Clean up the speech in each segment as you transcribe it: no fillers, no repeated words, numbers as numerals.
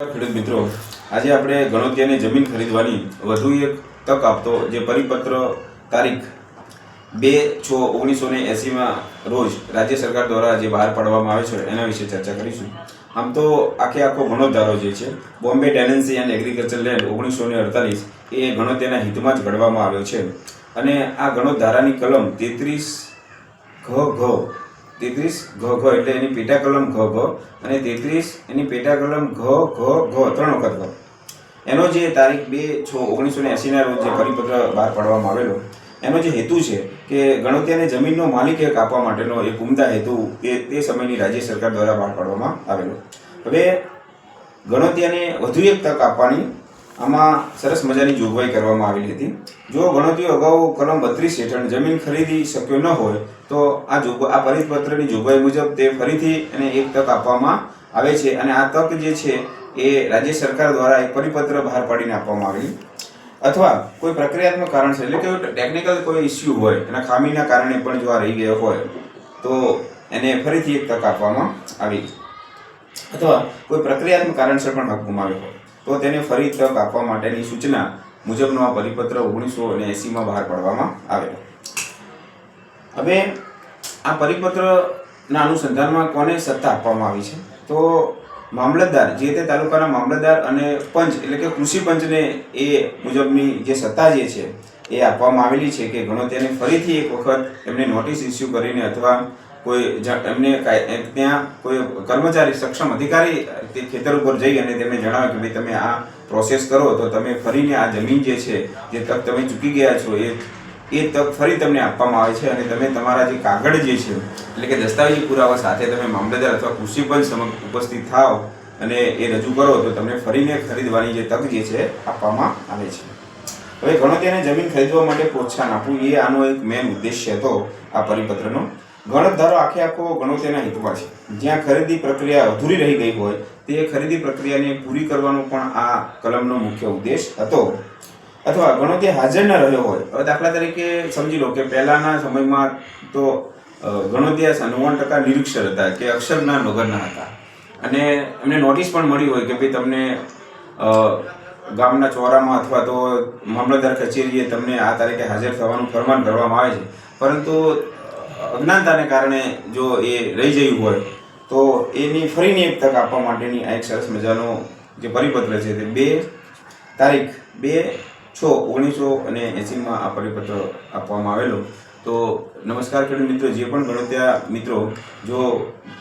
ખેડૂત મિત્રો, આજે આપણે ગણોતિયાની જમીન ખરીદવાની વધુ એક તક આપતો જે પરિપત્ર તારીખ 2/6/1980 રોજ રાજ્ય સરકાર દ્વારા જે બહાર પાડવામાં આવે છે એના વિશે ચર્ચા કરીશું. આમ તો આખો ગણોત જે છે Bombay tenancy and agriculture land 1948 એ ગણોતિયાના હિતમાં જ ઘડવામાં આવ્યો છે. અને આ ગણોત ધારાની કલમ 33 ઘ એટલે એની પેટા કલમ ઘ અને 33 એની પેટા કલમ ઘ 3 વખત ઘ એનો જે તારીખ 2/6/1980 ના રોજ જે પરિપત્ર બહાર પાડવામાં આવેલો એનો જે હેતુ છે કે ગણોતિયાને જમીનનો માલિક હક આપવા માટેનો એક ઉમદા હેતુ તે સમયની રાજ્ય સરકાર દ્વારા બહાર પાડવામાં આવેલો. હવે ગણોતિયાને વધુ એક તક આપવાની આમાં સરસ મજાની જોગવાઈ કરવામાં આવેલી હતી. જો ગણોતિયો અગાઉ કલમ 32 હેઠળ જમીન ખરીદી શક્યો ન હોય તો આ પરિપત્રની જોગવાઈ મુજબ તે ફરીથી એને એક તક આપવામાં આવે છે. અને આ તક જે છે એ રાજ્ય સરકાર દ્વારા એક પરિપત્ર બહાર પાડીને આપવામાં આવેલી. અથવા કોઈ પ્રક્રિયાત્મક કારણસર એટલે કે ટેકનિકલ કોઈ ઇસ્યુ હોય એના ખામીના કારણે પણ જો આ રહી ગયો હોય તો એને ફરીથી એક તક આપવામાં આવી. અથવા કોઈ પ્રક્રિયાત્મક કારણસર પણ હક ગુમાવ્યો હોય તો તેને ફરી તક આપવા માટેની સૂચના મુજબનો આ પરિપત્ર 1980 બહાર પાડવામાં આવેલો. હવે આ પરિપત્રના અનુસંધાનમાં કોને સત્તા આપવામાં આવી છે તો મામલતદાર, જે તે તાલુકાના મામલતદાર અને પંચ એટલે કે કૃષિ પંચને એ મુજબની જે સત્તા જે છે એ આપવામાં આવેલી છે કે ગણોતિયાને ફરીથી એક વખત એમને નોટિસ ઇસ્યુ કરીને અથવા કોઈ એમને ત્યાં કોઈ કર્મચારી સક્ષમ અધિકારી તે ખેતર ઉપર જઈ અને તેમને જણાવે કે ભાઈ તમે આ પ્રોસેસ કરો તો તમે ફરીને આ જમીન જે છે જે તક તમે ચૂકી ગયા છો એ તક ફરી તમને આપવામાં આવે છે. અને તમે તમારા જે કાગળ જે છે એટલે કે દસ્તાવેજી પુરાવા સાથે તમે મામલતદાર અથવા કૃષિ પંચ સમક્ષ ઉપસ્થિત થાવ અને એ રજૂ કરો તો તમને ફરીને ખરીદવાની જે તક જે છે આપવામાં આવે છે. હવે ગણોતિયાને જમીન ખરીદવા માટે પ્રોત્સાહન આપવું એ આનો એક મેઇન ઉદ્દેશ્ય હતો આ પરિપત્રનો. ગણોત ધારો આખો ગણોતિયાના હિતમાં છે. જ્યાં ખરીદી પ્રક્રિયા અધૂરી રહી ગઈ હોય તે ખરીદી પ્રક્રિયાને પૂરી કરવાનો પણ આ કલમનો મુખ્ય ઉદ્દેશ હતો. અથવા ગણોતિયા હાજર ન રહ્યો હોય, હવે દાખલા તરીકે સમજી લો કે પહેલાના સમયમાં તો ગણોતિયા 99% નિરીક્ષર હતા કે અક્ષરના વગરના હતા અને એમને નોટિસ પણ મળી હોય કે ભાઈ તમને ગામના ચોરામાં અથવા તો મામલતદાર કચેરીએ તમને આ તારીખે હાજર થવાનું ફરમાન કરવામાં આવે છે, પરંતુ અજ્ઞાનતાને કારણે જો એ રહી ગયું હોય તો એની ફરીની એક તક આપવા માટેની આ એક સરસ મજાનો જે પરિપત્ર છે તે તારીખ 2/6/1980 આ પરિપત્ર આપવામાં આવેલો. તો નમસ્કાર ખેડૂત મિત્રો, જે પણ ગણોતિયા મિત્રો જો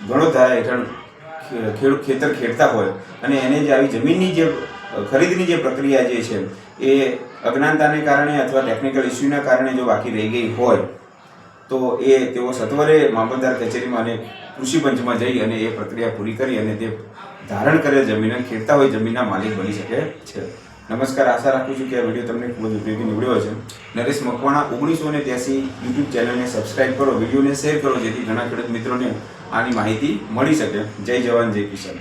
ગણોત ધારા હેઠળ ખેતર ખેડતા હોય અને એને જે આવી જમીનની જે ખરીદની જે પ્રક્રિયા જે છે એ અજ્ઞાનતાને કારણે અથવા ટેકનિકલ ઇસ્યુના કારણે જો બાકી રહી ગઈ હોય તો એ તેઓ સત્વરે મામલતદાર કચેરીમાં અને કૃષિ પંચમાં જઈ અને એ પ્રક્રિયા પૂરી કરી અને તે ધારણ કરેલ જમીન ખેડતા હોય જમીનના માલિક બની શકે છે. નમસ્કાર, આશા રાખું છું કે આ વિડીયો તમને ખૂબ જ ઉપયોગી નીવડ્યો છે. નરેશ મકવાણા 1983 યુટ્યુબ ચેનલને સબસ્ક્રાઇબ કરો, વિડીયોને શેર કરો જેથી ઘણા ખેડૂત મિત્રોને આની માહિતી મળી શકે. જય જવાન, જય કિસાન.